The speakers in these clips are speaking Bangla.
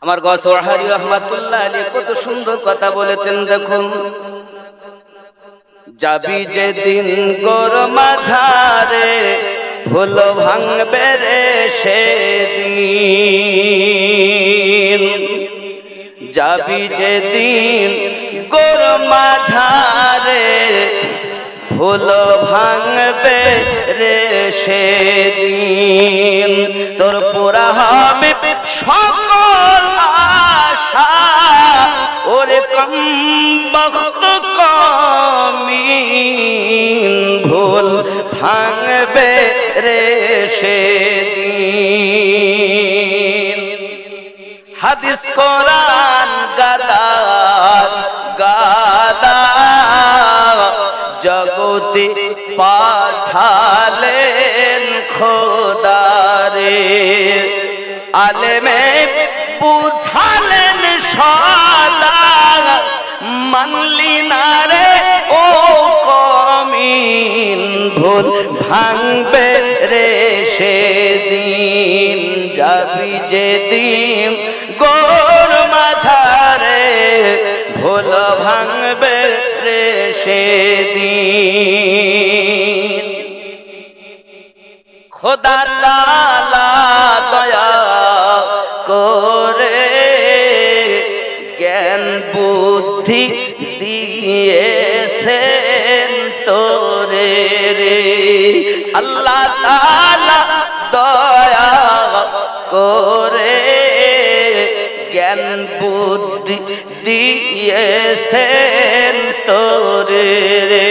আমার গওসওয়াহারি রহমাতুল্লাহ আলাইহি কত সুন্দর কথা বলেছেন দেখুন, যাবি যেদিন গোর মাঝারে ভুল ভাঙবে রে সেদিন, যাবি যেদিন গোর মাঝারে ভুল ভাঙবে রে সেদিন, তোর পুরা হবে সকল আশা ওরে কম বখত কমিন, ভুল ভাঙবে রে সেদিন। হাদিস কোরআন গাদা গাদা জগতে পাঠালেন খোদারে, আলেমে বুঝালেন সদা মানলি না রে ও কমিন, ভুল ভাঙবে রে সেদিন, যাবি যেদিন গোর মাঝারে ভুল ভাঙবে রে সেদিন। খোদা তাআলা দয়া করে জ্ঞান বুদ্ধি দিয়েছেন তোরে রে, আল্লাহ তাআলা দয়া করে জ্ঞান বুদ্ধি দিয়েছেন তোরে রে।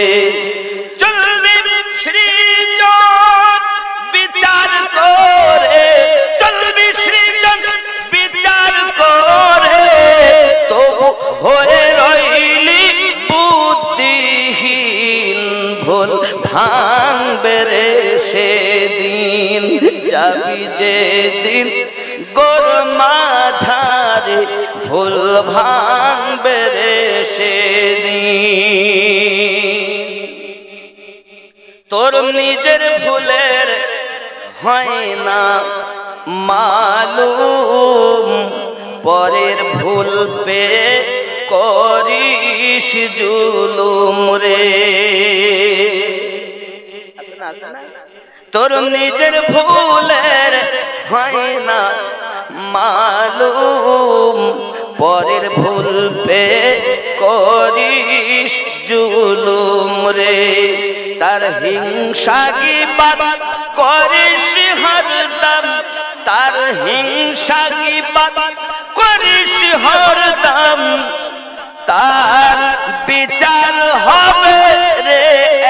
চলবে সৃজন বিচার করে, চলবে সৃজন বিচার করে, তবু হয়ে রইলি বুদ্ধিহীন, ভুল ভাঙবে রে সেদিন, যাবি যেদিন গোর মাঝারে ভুল ভাঙবে রে সেদিন। তোর নিজের ভুলের হয় না মালুম, পরের ভুল পে করিস জুলুম রে, তোর নিজের ভুলের হয় না মালুম, পরের ভুল পে করিস জুলুম রে, তার হিংসা গীবত করিস হরদম, তার হিংসা গীবত করিস হরদম, তার বিচার হবে রে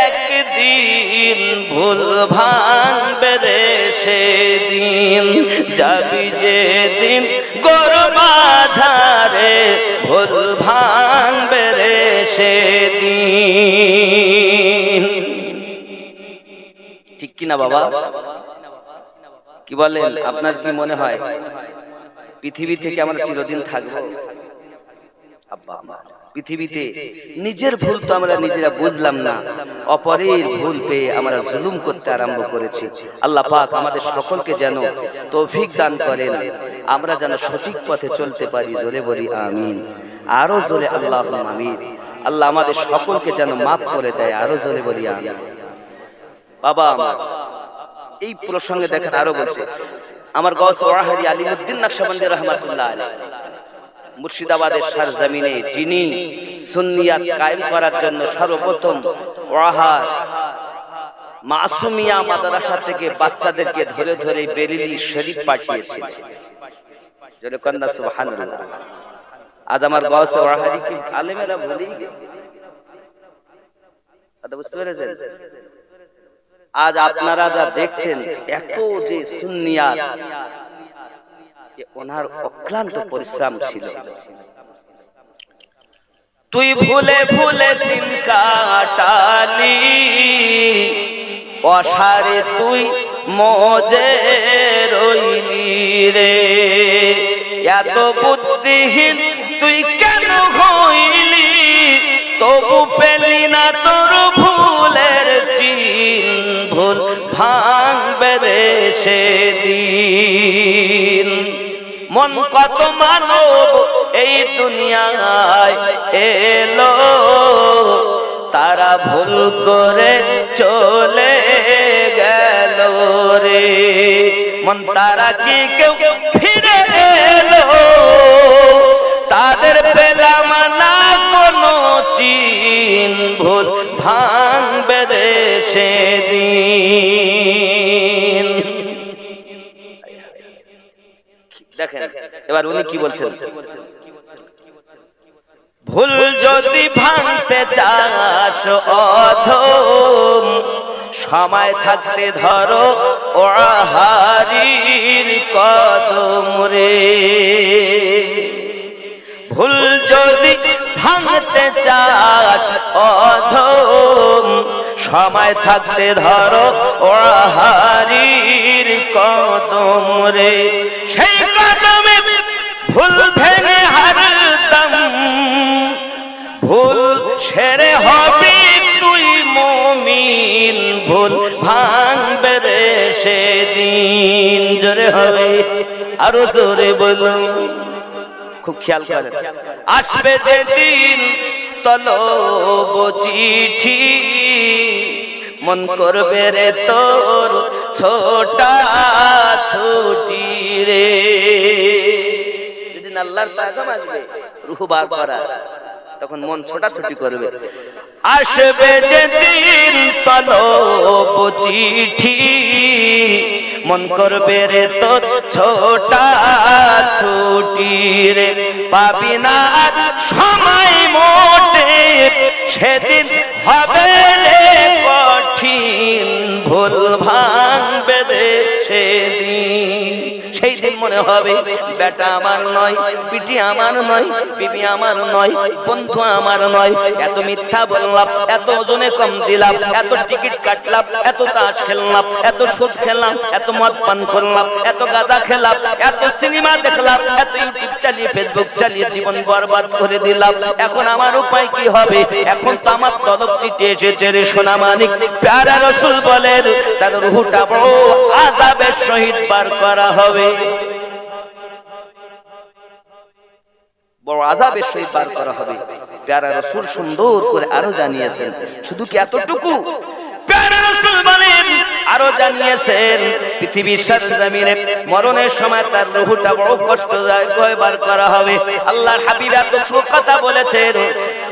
একদিন, ভুল ভাঙবে রে সেদিন, যাবি যেদিন গোর মাঝারে ভুল ভাঙবে রে সেদিন। ঠিক কিনা বাবা, কি বলেন? আপনার কি মনে হয় পৃথিবী থেকে আমরা চিরদিন থাকবো? আব্বা আমার পৃথিবীতে নিজের ভুল তো আমরা নিজেরা বুঝলাম না, অপরের ভুল পেয়ে আমরা জুলুম করতে আরম্ভ করেছি। আল্লাহ পাক আমাদের সকলকে যেন তৌফিক দান করেন, আমরা যেন সঠিক পথে চলতে পারি। জোরে বলি আমিন, আরো জোরে আল্লাহুম্মা আমিন। আল্লাহ আমাদের সকলকে যেন মাফ করে দেয়, আরো জোরে বলি আমিন। বাবা আমার এই প্রসঙ্গে দেখেন আরো বলছে, আমার গওসওয়াহারি আলিমউদ্দিন নকশবন্দি রহমাতুল্লাহ আলাইহি মুর্শিদাবাদের সরজমিনে যিনি সুন্নিয়াত কায়েম করার জন্য সর্বপ্রথম ওয়াহার মাসুমিয়া মাদ্রাসা থেকে বাচ্চাদেরকে ধরে ধরে বেরেলি শরীফ পাঠিয়েছিলেন। জোরে কন্না সুবহানাল্লাহ। আজ আমার গওসওয়াহারি কি আলেমেরা ভুলেই গেছে, কথা বুঝতে পেরেছেন? আজ আপনারা যা দেখছেন এত যে সুন্নিয়াত, ওনার অক্লান্ত পরিশ্রম ছিল। তুই ভুলে ভুলে দিন কাটালি, অসারে তুই মজে রইলি রে, এত বুদ্ধিহীন তুই কেন হইলি, তবু পেলি না তোর ভুলের চিন, ভুল ভাঙবে রে সেদিন। মন কত মানব এই দুনিয়ায় এলো, তারা ভুল করে চলে গেল রে। মন তারা কি কেউ ফিরে এলো, তাদের পেলাম না কোনো চিন, ভুল ভাঙবে রে সেদিন। দেখেন এবার উনি কি বলছেন, ভুল যদি ভাঙতে চাস অধম, সময় থাকতে ধরো ও হারির কদম রে। ভুল যদি ভাঙতে চাস অধম, সময় থাকতে ধরো ও হারির কদম রে। সেই কদমে ভুল ভেঙে হারতাম, ভুল ছেড়ে হবি তুই মুমিন, ভুল ভাঙবে রে সেদিন। জোরে হবে আরো জোরে বলুন, খুব খেয়াল করেন। আসবে যেদিন তলব চিঠি, মন করবে রে তোর ছোটা ছুটি রে। যেদিন আল্লাহর পাগাম আসবে রূহ বার করা, তখন মন ছোটাছুটি করবে। আসবে যেদিন তলব চিঠি, মন করবে রে তোর ছোটা ছুটি রে। পাবি না সময় মোটে, সেদিন হবে রে কঠিন, ভুল ভাঙবে রে সেদিন। সেই দিন মনে হবে বেটা আমার নয়, পিটি আমার নয়, বিবি আমার নয়, বন্ধু আমার নয়, এত মিথ্যা বললাম, এত ওজনে কম দিলাম, এত টিকিট কাটলাম, এত তাস খেললাম, এত সুদ খেলাম, এত মদ পান করলাম, এত গাঁজা খেলাম, এত সিনেমা দেখলাম, এত ইউটিউব চালিয়ে ফেসবুক চালিয়ে জীবন বরবাদ করে দিলাম। এখন আমার উপায় কি হবে? এখন তো আমার তলব চিঠি এসেছে রে সোনা মানিক। প্যারা রাসূল বলেন তার রূহটা বড় আযাবের সহিত বার করা হবে, বড় আযাবের সহিত বার করা হবে। প্যারা রাসূল সুন্দর করে আরো জানিয়েছেন। শুধু কি এতটুকু? প্যারা রাসূল বলেন আরো জানিয়েছেন পৃথিবীর জমিনে মরণের সময় তার রূহটা বড় কষ্টদায়ক হয়ে বার করা হবে। আল্লাহর হাবিব এত কথা বলেছেন,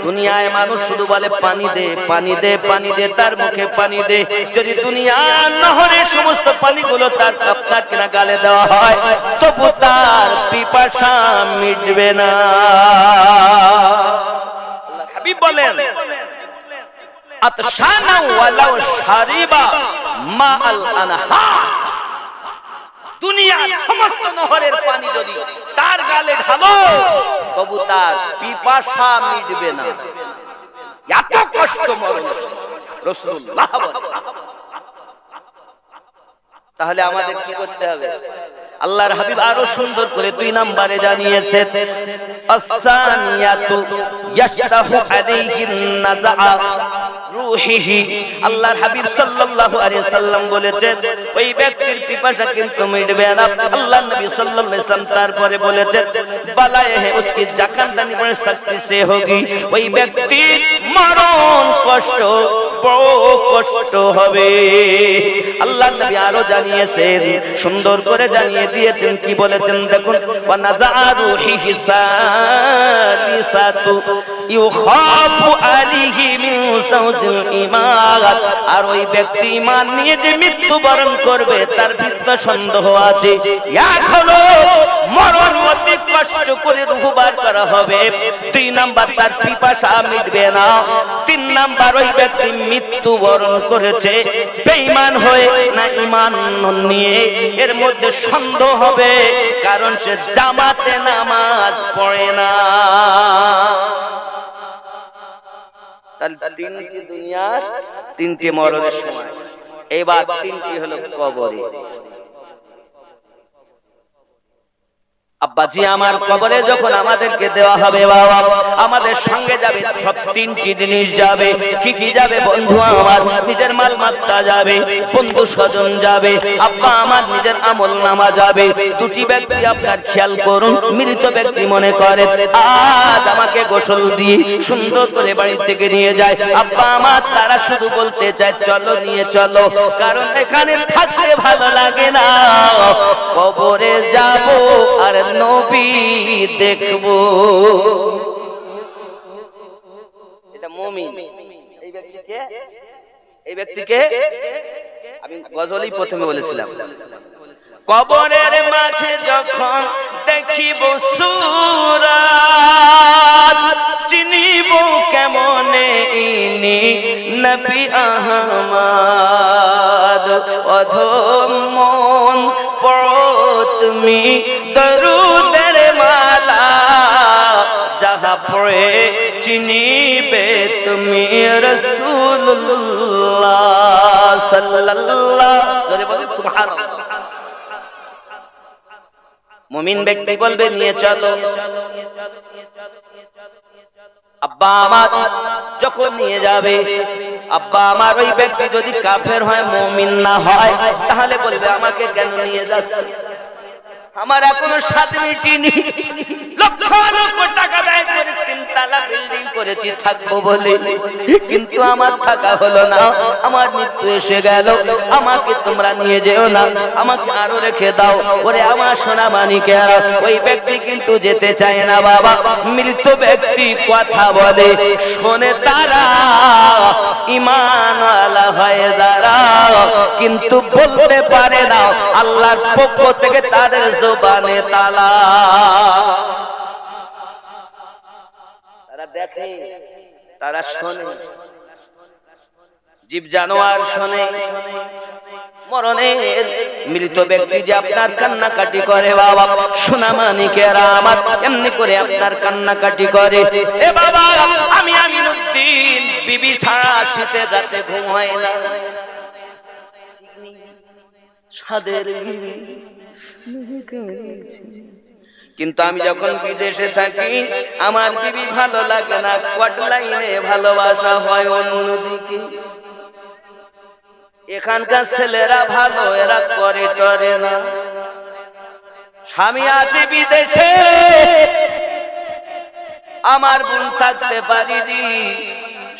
দুনিয়ায় মানুষ শুধু বলে পানি দে পানি দে পানি দে, তার মুখে পানি দে। যদি দুনিয়ার নহরের সমস্ত পানিগুলো তার কাপড় কিনা গালে দেওয়া হয়, তবু তার পিপাসা মিটবে না। আল্লাহর হাবিব বলেন আতশানা ওয়ালাউ শারিবা মাআল আনহার, দুনিয়ার সমস্ত নহরের পানি যদি তার গালে ঢালো তবু তার পিপাসা মিটবে না। এত কষ্ট মরণ রাসূলুল্লাহ বলেন। তাহলে আমাদের কি করতে হবে? আল্লাহর হাবিব আরো সুন্দর করে 2 নম্বরে জানিয়েছে, আস-সানিয়াতু ইয়াশতাহু আলাইহিন নাযা রূহিহি। আল্লাহর হাবিব সাল্লাল্লাহু আলাইহি সাল্লাম বলেছেন ওই ব্যক্তির পিপাসা কিন্তু মিটবে না। আল্লাহর নবী সাল্লাল্লাহু আলাইহি সাল্লাম তারপরে বলেছেন বালায়ে হে উসকি জাকান্দানি বড় শক্তি সে হোগি, ওই ব্যক্তির মরণ কষ্ট বড় কষ্ট হবে। আল্লাহর নবী আরো জানিয়েছেন, সুন্দর করে জানিয়ে দিয়েছেন, কি বলেছেন দেখুন, ওয়া নাযা রূহিহি সালিসাতু ইউখাফু আলাইহি মিন সাউজিল ঈমান। আর ওই ব্যক্তি ঈমান নিয়ে যে মৃত্যুবরণ করবে তার ভিতরে সন্দেহ আছে। এক হলো মরণ অতি কষ্ট করে রূহ বার করা হবে, 2 নাম্বার তার পিপাসা মিটবে না, 3 নাম্বার ওই ব্যক্তি মৃত্যুবরণ করেছে বেঈমান হয়ে না ঈমান নিয়ে, এর মধ্যে সন্দেহ হবে, কারণ সে জামাতে নামাজ পড়ে না। তিনটি দুনিয়ার 3টে মরণের সময়, এবার 3টি হলো কবরে। আব্বাজি আমার কবরে যখন আমাদেরকে দেওয়া হবে বাবা, আমাদের সঙ্গে যাবে সব তিনটি জিনিস যাবে। কি কি যাবে বন্ধু আমার? নিজের মাল মাত্রা যাবে, বন্ধু স্বজন যাবে, আব্বা আমার নিজের আমল নামা যাবে। দুটি ব্যক্তি আপনার খেয়াল করুন, মৃত ব্যক্তি মনে করে আজ আমাকে গোসল দিয়ে সুন্দর করে বাড়ি থেকে নিয়ে যায়, আব্বা আমার তারা শুধু বলতে চায় চলো নিয়ে চলো, কারণ এখানে থাকতে ভালো লাগে না, কবরে যাব আর নবী দেখবো। এটা মুমিন। এই ব্যক্তিকে আমি গজলই প্রথমে বলেছিলাম, কবরের মাঝে যখন দেখিব সূরাত, চিনিব কেমনে ইনি নবী আহমদ। অধম মন পড়ো তুমি দরুদের মালা, যাহা পড়ে চিনিবে তুমি রাসূলুল্লাহ সাল্লাল্লাহু আলাইহি ওয়াসাল্লাম। সুবহানাল্লাহ। মুমিন ব্যক্তি বলবে নিয়ে চলো। আব্বা আমার যখন নিয়ে যাবে, আব্বা আমার ওই ব্যক্তি যদি কাফের হয়, মুমিন না হয়, তাহলে বলবে আমাকে কেন নিয়ে যাচ্ছে? আমার এখনো 7 মিনিটই লক্ষ লক্ষ টাকা ব্যয় করে 3 তলা বিল্ডিং করেছি থাকবো বলে, কিন্তু আমার থাকা হলো না। আমার মৃত্যু এসে গেল, আমাকে তোমরা নিয়ে যেও না, আমাকে আরো রেখে দাও। ওরে আমার সোনা মানিকেরা, ওই ব্যক্তি কিন্তু যেতে চায় না বাবা। মৃত ব্যক্তি কথা বলে, শোনে তারা, ঈমানওয়ালা হয়ে যারা, কিন্তু বলতে পারে না, আল্লাহর পক্ষ থেকে তাদের জবানে তালা। তারা দেখে, তারা শোনে, জীব জানোয়ার শোনে। মরণের মৃত ব্যক্তি যে আপনার কান্নাকাটি করে বাবা, সোনা মানিকেরা আমার, এমনি করে আপনার কান্নাকাটি করে। এ বাবা, আমি আমিনুদ্দিন বিবি ছাড়া শীতে রাতে ঘুম হয় না, সাদের বিবি। কিন্তু আমি যখন বিদেশে থাকি, আমার বিবি ভালো লাগে না, কোয়াট লাইনে ভালোবাসা হয় অন্যদিকে। এখানকার ছেলেরা ভালো, এরা করে টরে না। স্বামী আছে বিদেশে, আমার বোন থাকতে পারিনি,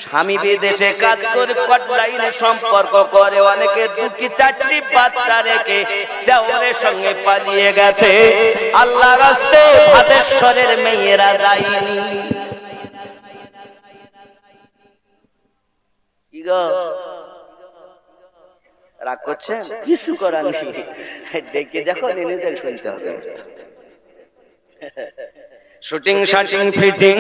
স্বামী বিদেশে কাজ করে কোয়াট লাইনে সম্পর্ক করে, অনেকে 2-4টি বাচ্চা রেখে দেওরের সঙ্গে পালিয়ে গেছে। আল্লাহ রাস্তে ভাদেশ্বরের মেয়েরা যায়নি। কি গো রাগ করছেন? কিছু করার নেই, ডেকে যখন নিজের শুনতে হবে। শুটিং শাটিং ফিটিং,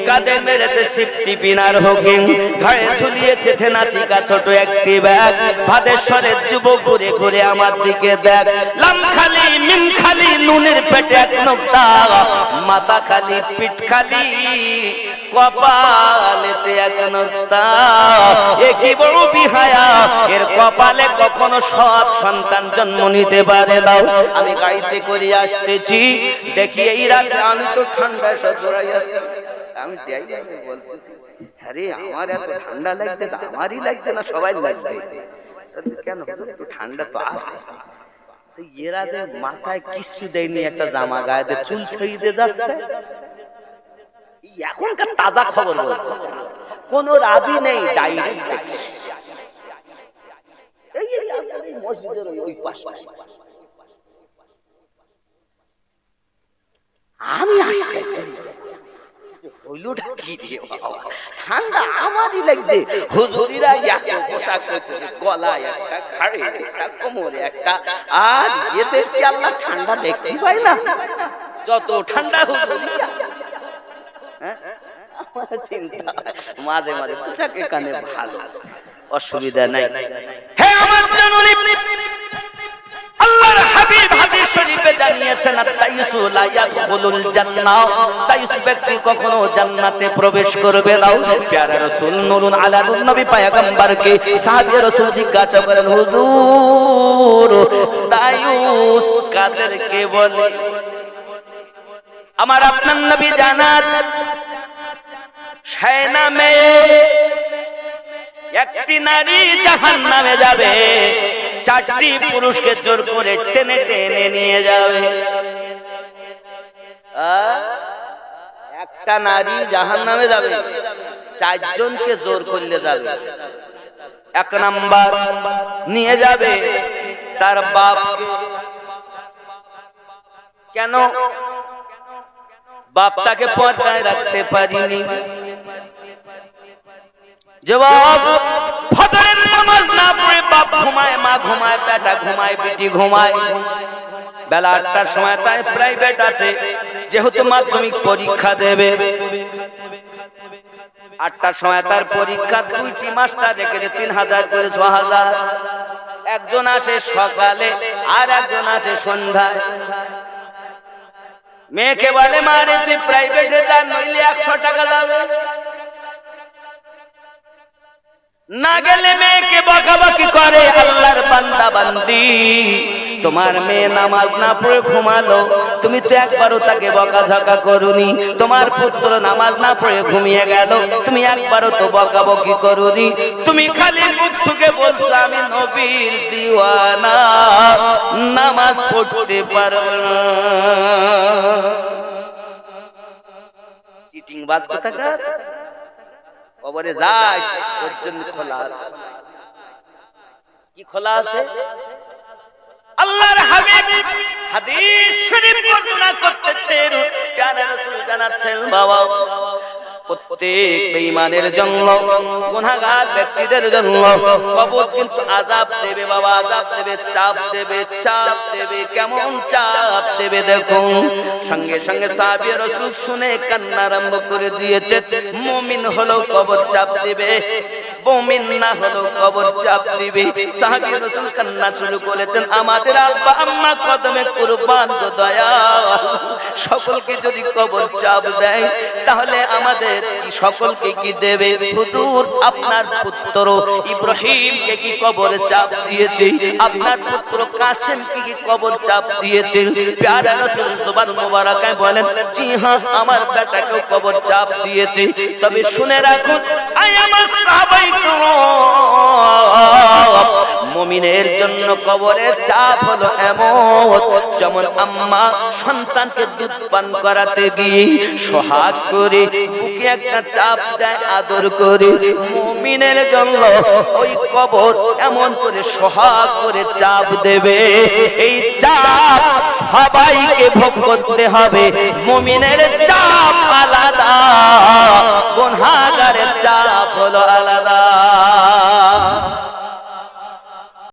কাঁধে মেরেছে সিফটি পিনার হুকিং, ঘাড়ে ঝুলিয়েছে থেনাচিকা ছোট একটি ব্যাগ। ভাদেশ্বরের যুবক ঘুরে ঘুরে আমার দিকে দেখ, লাম খালি মিম খালি, নুনের পেটে এক নোকতা, মাথা খালি পিঠ খালি, কপালেতে এক নোকতা। একই বড় বিহায়া, এর কপালে কখনো সৎ সন্তান জন্ম নিতে পারে দাও। আমি গাড়িতে করে আসতেছি, দেখি এই রাতে আমি তো ঠান্ডায় সজরাই আছি। আমি বলতেছি, আরে আমার এত ঠান্ডা লাগতে, আমারই লাগতে না, সবাই লাগবে কেন? একটু ঠান্ডা তো আছে। এরা যে মাথায় কিছু দেয়নি, একটা জামা গায়ে চুল ছড়িয়ে যাচ্ছে। এখনকার তাজা খবর বলতেছে, কোন রাবি নেই, ডাইরেক্ট দেখছি। এই মসজিদের ওই পাশে আমি আসছি, ঠান্ডা আমারই লাগবে। হুজুরিরা পোশাক করতেছে, গলায় একটা, ঘাড়ে একটা, কোমরে একটা, আর এদের কি আল্লাহ ঠান্ডা দেখতেই পায় না? যত ঠান্ডা হুজুরিরা। মাঝে মাঝে পোশাকে কানে ভালো, অসুবিধা নাই। হে আমার জননী, আল্লাহর হাবিব হাদিস শরীফে জানিয়েছেন, তাইয়িসু লা ইয়াদখুলুল জান্নাহ, তাইয়িস ব্যক্তি কখনো জান্নাতে প্রবেশ করবে না। প্যারা রাসূল নূরুন আলা নূর, নবী পয়গম্বরকে সাহাবী রাসূল জিজ্ঞাসা করেন, হুজুর তাইয়িস কাদেরকে বলে? আমার আপনার নবী জানাত শায়না মেয়ে একটি নারী জাহান্নামে যাবে, চারটি পুরুষকে জোর করে টেনে টেনে নিয়ে যাবে। একটা নারী জাহান্নামে যাবে, চারজনকে জোর করলে যাবে। এক নাম্বার নিয়ে যাবে তার বাপ। কেন? বাপটাকে পর্দায় রাখতে পারিনি। জবাব, ফজরের নামাজ না পড়ে বাপ ঘুমায়, মা ঘুমায়, বেটা ঘুমায়, বেটি ঘুমায়। বেলা 8টার সময় তাই প্রাইভেট আছে, যেহেতু মাধ্যমিক পরীক্ষা দেবে। 8টার সময় তার পরীক্ষা, 2টি মাস্টার রেখেছে, 3000 করে 6000। একজন আসে সকালে আর একজন আসে সন্ধ্যায়। মেয়েকে বলে, মারে তুই প্রাইভেটে যা, নইলে 100 টাকা যাবে। না গেলে মেয়েকে বকাবকি করে। আল্লাহর বান্দা বান্দি, তোমার মেয়ে নামাজ না পড়ে ঘুমালো, তুমি তো একবারও তাকে বকাঝকা করুনি। তোমার পুত্র নামাজ না পড়ে ঘুমিয়ে গেল, তুমি একবারও তো বকাবকি করুনি। তুমি খালি মুখ থেকে বলছো আমি নবীর দিওয়ানা, নামাজ পড়তে পারবো না। চিটিং বাজ কোথাকার। কবরে যাস, ওর জন্য খোলা আছে। কি খোলা আছে? আল্লাহর হাবিব হাদিস শরীফ বর্ণনা করতেছেন, প্যারা রাসূল জানাচ্ছেন, বাবা প্রত্যেক বেঈমানের জন্য, গুনাহগার ব্যক্তিদের জন্য কবর কিন্তু আযাব দেবে বাবা, আযাব দেবে, চাপ দেবে, চাপ দেবে। কেমন চাপ দেবে দেখুন। সঙ্গে সঙ্গে সাহাবী রাসূল শুনে কান্না আরম্ভ করে দিয়েছে। মুমিন হলো কবর চাপ দিবে, মুমিন না হলো কবর চাপ দিবে। সাহাবী রাসূল কান্না শুরু করেছেন, আমাদের আব্বা আম্মা কদমে কুরবান গো দয়াল, সকলকে যদি কবর চাপ দেয় তাহলে আমাদের সকলকে কি দেবে? হুজুর, আপনার পুত্র ইব্রাহিমকে কি কবর চাপ দিয়েছে? আপনার পুত্র কাসেমকে কি কবর চাপ দিয়েছে? প্যারা রাসূল জবান মোবারকায় বলেন, জি হ্যাঁ, আমার বেটাকেও কবর চাপ দিয়েছে। তবে শুনে রাখুন, আয় আমার সাহাবায়ে কেরাম, মুমিনের জন্য কবরের চাপ হলো এমন, যেমন আম্মা সন্তানকে দুধ পান করাতে গিয়ে সোহাগ করে বুকে একটা চাপ দেয়, আদর করে। মুমিনের জন্য ওই কবর এমন করে সোহাগ করে চাপ দেবে, এই চাপ সবাইকে ভোগ করতে হবে। মুমিনের চাপ আলাদা, গুনাহগারের চাপ হলো আলাদা।